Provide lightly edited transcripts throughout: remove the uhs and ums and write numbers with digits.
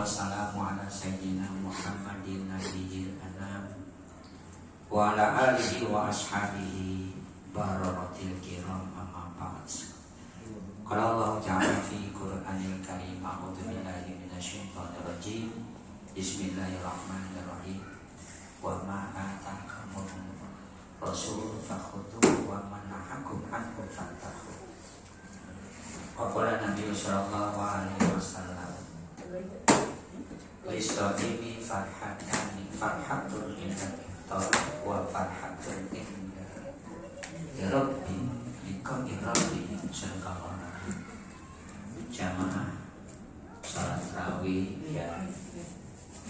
wassalamu ala sayyidina Muhammadin nabiyil anam wa ala alihi wa ashabihi bararatil kiram amma ba'd. Qala Allah ta'ala fi Qur'anil Karim, a'udzu billahi minasyaitonir rajim. Bismillahirrahmanirrahim. Wa ma atakumur rasul fakhudhuhu wa ma nahakum anhu fantahu. Wa qala Nabi sallallahu alaihi wasallam, Listaqimi farhatani farhatun indah wa farhatun indah Rabbi Ikam Rabbi Sallallahu jamaah salat tarawih yang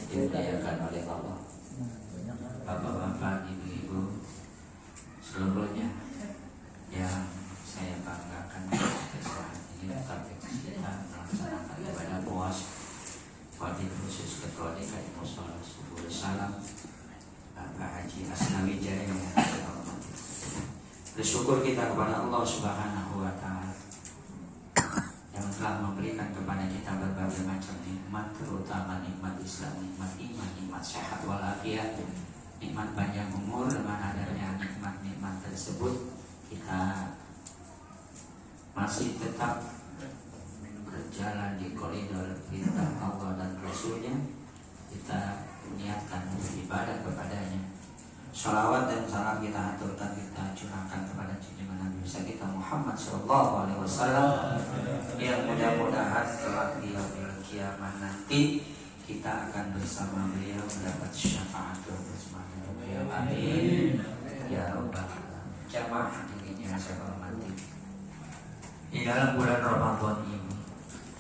dimuliakan oleh Allah, bapak-bapak, ibu-ibu seluruhnya yang saya banggakan saat ini sampai kita melaksanakan ibadah puasa. Wabil khusus ketua DKI Musola Subul Salam Bapak Haji Asnawi Jaya yang saya hormati. Bersyukur kita kepada Allah Subhanahu wa Ta'ala yang telah memberikan kepada kita berbagai macam nikmat, terutama nikmat Islam, nikmat iman, nikmat sehat walafiat, nikmat panjang umur. Dengan adanya nikmat-nikmat tersebut, kita masih tetap berjalan di koridor perintah Allah dan Rasulnya. Kita niatkan beribadah kepadanya. Shalawat dan salam kita aturkan, kita curahkan kepada junjungan Nabi besar kita Muhammad Sallallahu Alaihi Wasallam, yang mudah-mudahan kelak di yaumil kiamah nanti kita akan bersama beliau mendapat syafaat bersama beliau. Amin ya Rabbal Alamin. Jamaah hadirin yang saya hormati, di dalam bulan Ramadan ini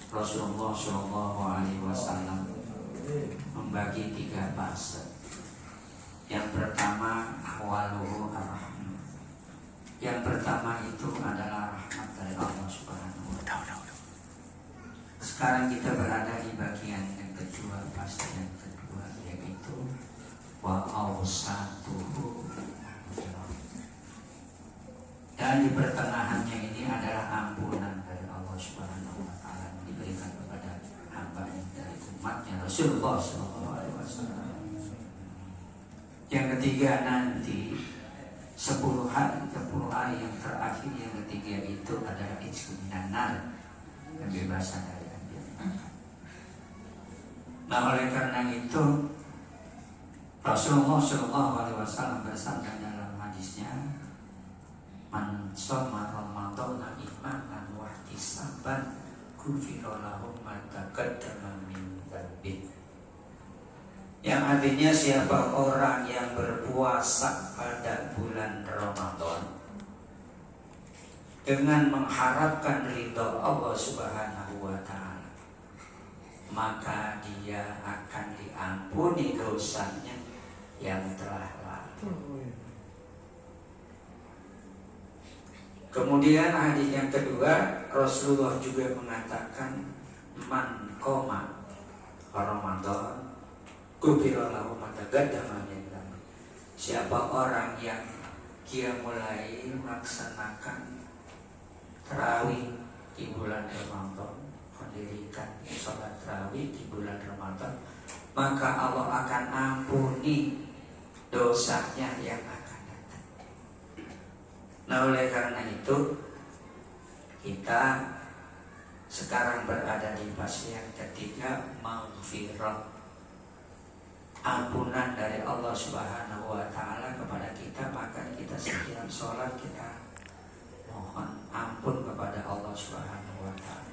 Rasulullah Shallallahu Alaihi Wasallam membagi 3 fase. Yang pertama awaluhu ar-rahmah. Yang pertama itu adalah rahmat dari Allah Subhanahu wa Ta'ala. Sekarang kita berada di bagian yang kedua, fase yang kedua, yaitu wa awsatuhu. Dan di pertengahannya ini adalah ampunan dari Allah Subhanahu wa Ta'ala yang diberikan kepada hamba-Nya dari umatnya Rasulullah Sallallahu Alaihi Wasallam. Yang ketiga nanti 10 hari yang terakhir, yang ketiga itu adalah ijkuminanar, kebebasan dari api. Nah, oleh karena itu Rasulullah Sallallahu Alaihi Wasallam bersabda dalam hadisnya, man shoma ramadhana imanan wa ihtisaban ghufira lahu ma taqaddama min dzambi. Yang artinya siapa orang yang berpuasa pada bulan Ramadan dengan mengharapkan ridha Allah Subhanahu wa Ta'ala, maka dia akan diampuni dosanya yang telah lalu. Kemudian hadis yang kedua, Rasulullah juga mengatakan, man qoma Ramadan ghufira lahu ma taqaddama min dzambi. Siapa orang yang dia mulai melaksanakan tarawih di bulan Ramadan, mendirikan sholat tarawih di bulan Ramadan, maka Allah akan ampuni dosanya yang akan datang. Nah, oleh karena itu kita sekarang berada di fase yang ketiga, maghfirah, ampunan dari Allah Subhanahu wa Ta'ala kepada kita. Maka kita setiap sholat kita mohon ampun kepada Allah Subhanahu wa Ta'ala.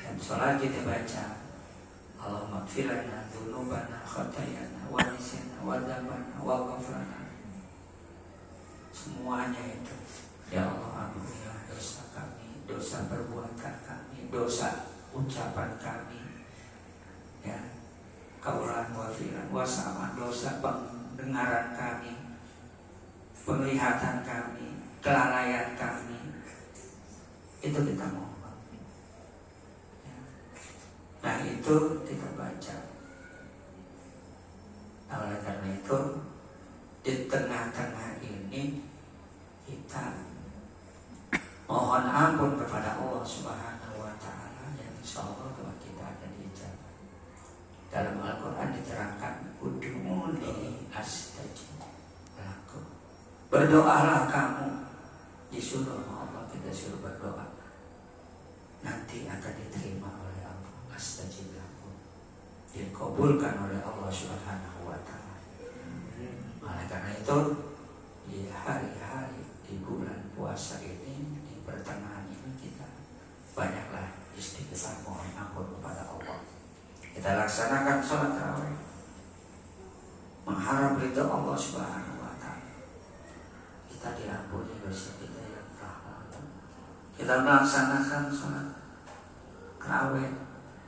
Dan sholat kita baca, Allahumma ighfir lana dzunubana khatayana wa nisyana wa dzambana wa ghufrana. Semuanya itu, ya Allah, ampunilah dosa kami, dosa perbuatan kami, dosa ucapan kami, ya, kaulan wafiran wasama, dosa pendengaran kami, penglihatan kami, kelalaian kami, itu kita mohon. Nah, itu kita baca. Nah, oleh karena itu di tengah-tengah ini kita mohon ampun kepada Allah Subhanahu wa Ta'ala, yang insya Allah doa kita akan dijawab. Dalam Al-Quran diterangkan ud'uni astajib lakum. Berdoalah kamu, disuruh Allah, kita suruh berdoa, nanti akan diterima oleh Allah. Astajib lakum, dikabulkan oleh Allah Subhanahu wa ta'ala. Oleh karena itu di hari-hari di bulan puasa ini, di pertengahan ini, kita banyaklah istighfar, mohon ampun kepada Allah. Kita laksanakan sholat tarawih, mengharap ridho Allah Subhanahu wa ta'ala. Kita diampuni dosa kita yang telah lalu. Kita melaksanakan sholat tarawih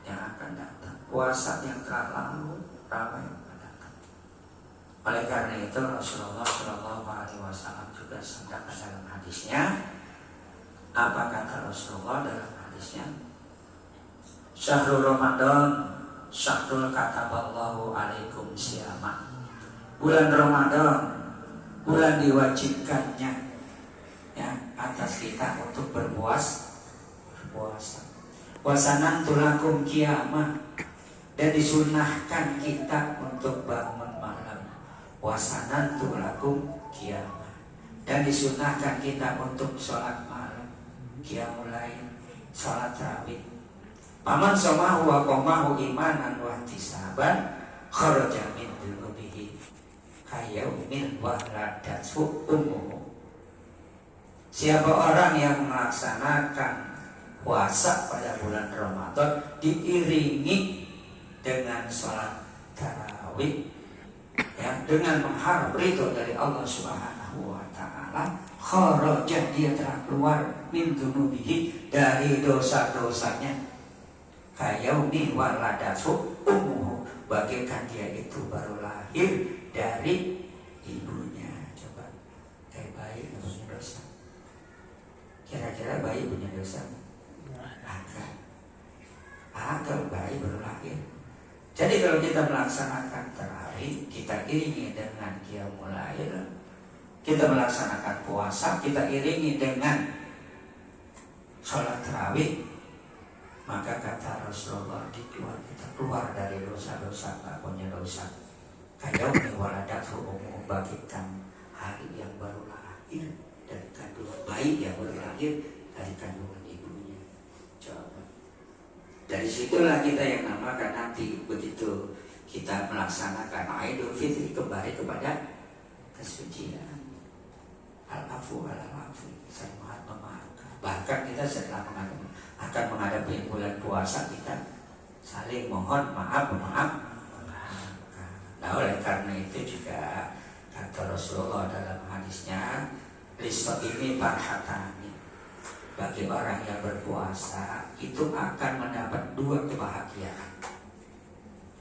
yang akan datang, puasa yang telah lalu, tarawih yang akan datang. Oleh karena itu Rasulullah SAW juga sabdakan dalam hadisnya. Apa kata Rasulullah dalam hadisnya? Syahrul Ramadan syahrul kataballahu alaikum siyama. Bulan Ramadan, bulan diwajibkannya ya atas kita untuk berpuasa. Wasanan tulakum kiamah, dan disunahkan kita untuk bangun malam. Wasanan tulakum kiamah, dan disunahkan kita untuk sholat malam, qiyamul lail, sholat tarawih. Paman somahu wa qomahu imanan wa ihtisaban kharaja min dhunubihi kayaumil waladatu ummuhu. Siapa orang yang melaksanakan puasa pada bulan Ramadan diiringi dengan sholat tarawih ya, dengan mengharap ridho dari Allah Subhanahu wa ta'ala, kharaja, dia telah keluar min dhunubihi, dari dosa-dosanya, kayaumi waladatu ummuhu, bagaikan dia itu baru lahir dari ibunya. Coba, kayak bayi punya dosa. Kira-kira bayi punya dosa? Agak bayi baru lahir. Jadi kalau kita melaksanakan tarawih, kita iringi dengan qiyamul lail. Kita melaksanakan puasa, kita iringi dengan sholat tarawih, maka kata Rasulullah, kita keluar dari dosa-dosa, tak punya dosa. Kayaumi waladatu ummuhu, bagikan hari yang baru lahir dari kandungan, bayi yang baru lahir dari kandungan ibunya. Coba. Dari situlah kita yang namakan nanti begitu kita melaksanakan Idul Fitri, kembali kepada kesucian. Al-afu al-afu, saya memaafkan. Bahkan kita setelah akan menghadapi bulan puasa, kita saling mohon maaf. Nah, oleh karena itu juga kata Rasulullah dalam hadisnya, listo ini farhatani, bagi orang yang berpuasa itu akan mendapat dua kebahagiaan.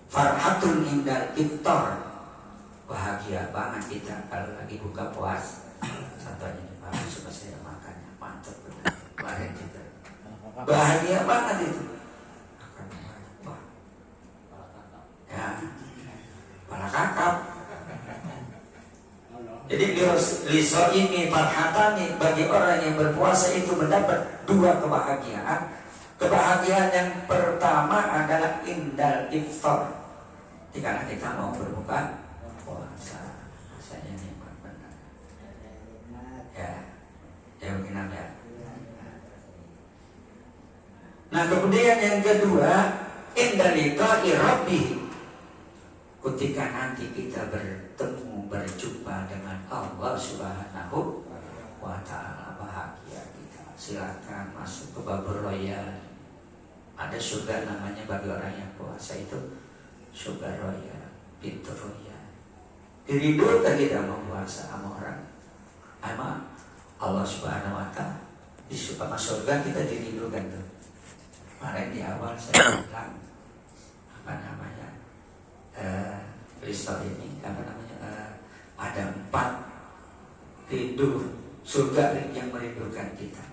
Farhatun indal iftar, bahagia banget kita kalau lagi buka puasa. Contohnya nih, Pak, suka saya makannya mantap benar. Kemarin kita bahagia banget itu. Akan wah, ya, pala kakap. Jadi liso ini farhatani, bagi orang yang berpuasa itu mendapat dua kebahagiaan. Kebahagiaan yang pertama adalah indal iftar, jika kita mau berbuka puasa, rasanya nikmat benar. Ya mungkin ada. Nah, kemudian yang kedua, indalika rabbih, ketika nanti kita berjumpa dengan Allah Subhanahu wa ta'ala, bahagia kita. Silakan masuk ke Babur Royal. Ada surga namanya bagi orang yang puasa itu, surga royal, pintu royal. Diridhokan kita mau puasa sama orang, sama Allah Subhanahu wa ta'ala. Di surga kita diridhokan tuh. Kemarin di awal saya bilang apa namanya, Risto ini apa namanya, ada 4 rindu surga yang merindukan kita.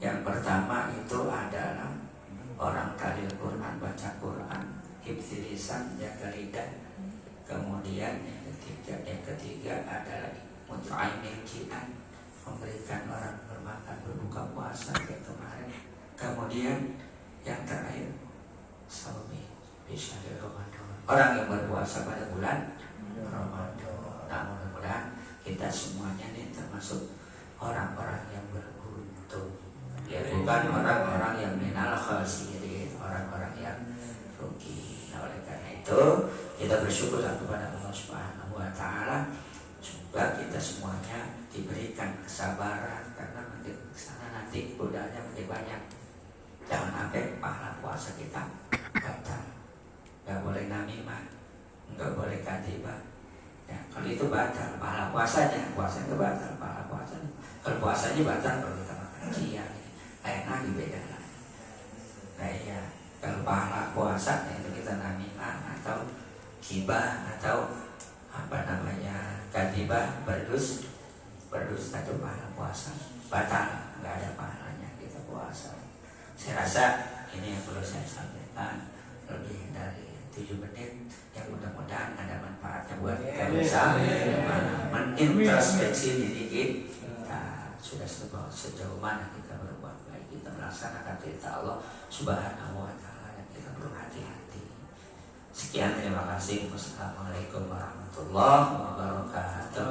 Yang pertama itu adalah orang talil Quran, baca Quran, hifzi lisan, jaga lidah. Kemudian yang ketiga adalah mut'aimin ji'an, memberikan orang bermakan berbuka puasa kayak kemarin. Kemudian yang terakhir orang yang berpuasa pada bulan Ramadan. Nah, mudah-mudahan kita semuanya nih termasuk orang-orang yang beruntung. Ya, bukan orang-orang yang minal khasirin, orang-orang yang rugi. Nah, oleh karena itu kita bersyukur kepada Allah Subhanahu wa taala, semoga kita semuanya diberikan kesabaran karena makin kesana nanti godanya makin banyak. Jangan sampai pahala puasa kita batal. Nggak boleh namimah, nggak boleh kadhibah. Ya, kalau itu batal pahala puasanya batal pahala puasanya. Kalau puasanya batal kalau kita makan siang, enak beda lah. Nah iya, kalau pahala puasa itu kita namimah atau gibah atau apa namanya kadhibah berdusta itu pahala puasa batal, nggak ada pahalanya kita puasa. Saya rasa ini yang perlu saya sampaikan, lebih dari 7 menit, yang mudah-mudahan ada manfaatnya buat kita bersama, menintrospeksi diri kita, sudah sejauh mana kita berbuat baik, kita melaksanakan perintah Allah Subhanahu wa taala, dan kita perlu hati-hati. Sekian, terima kasih. Wassalamualaikum warahmatullahi wabarakatuh.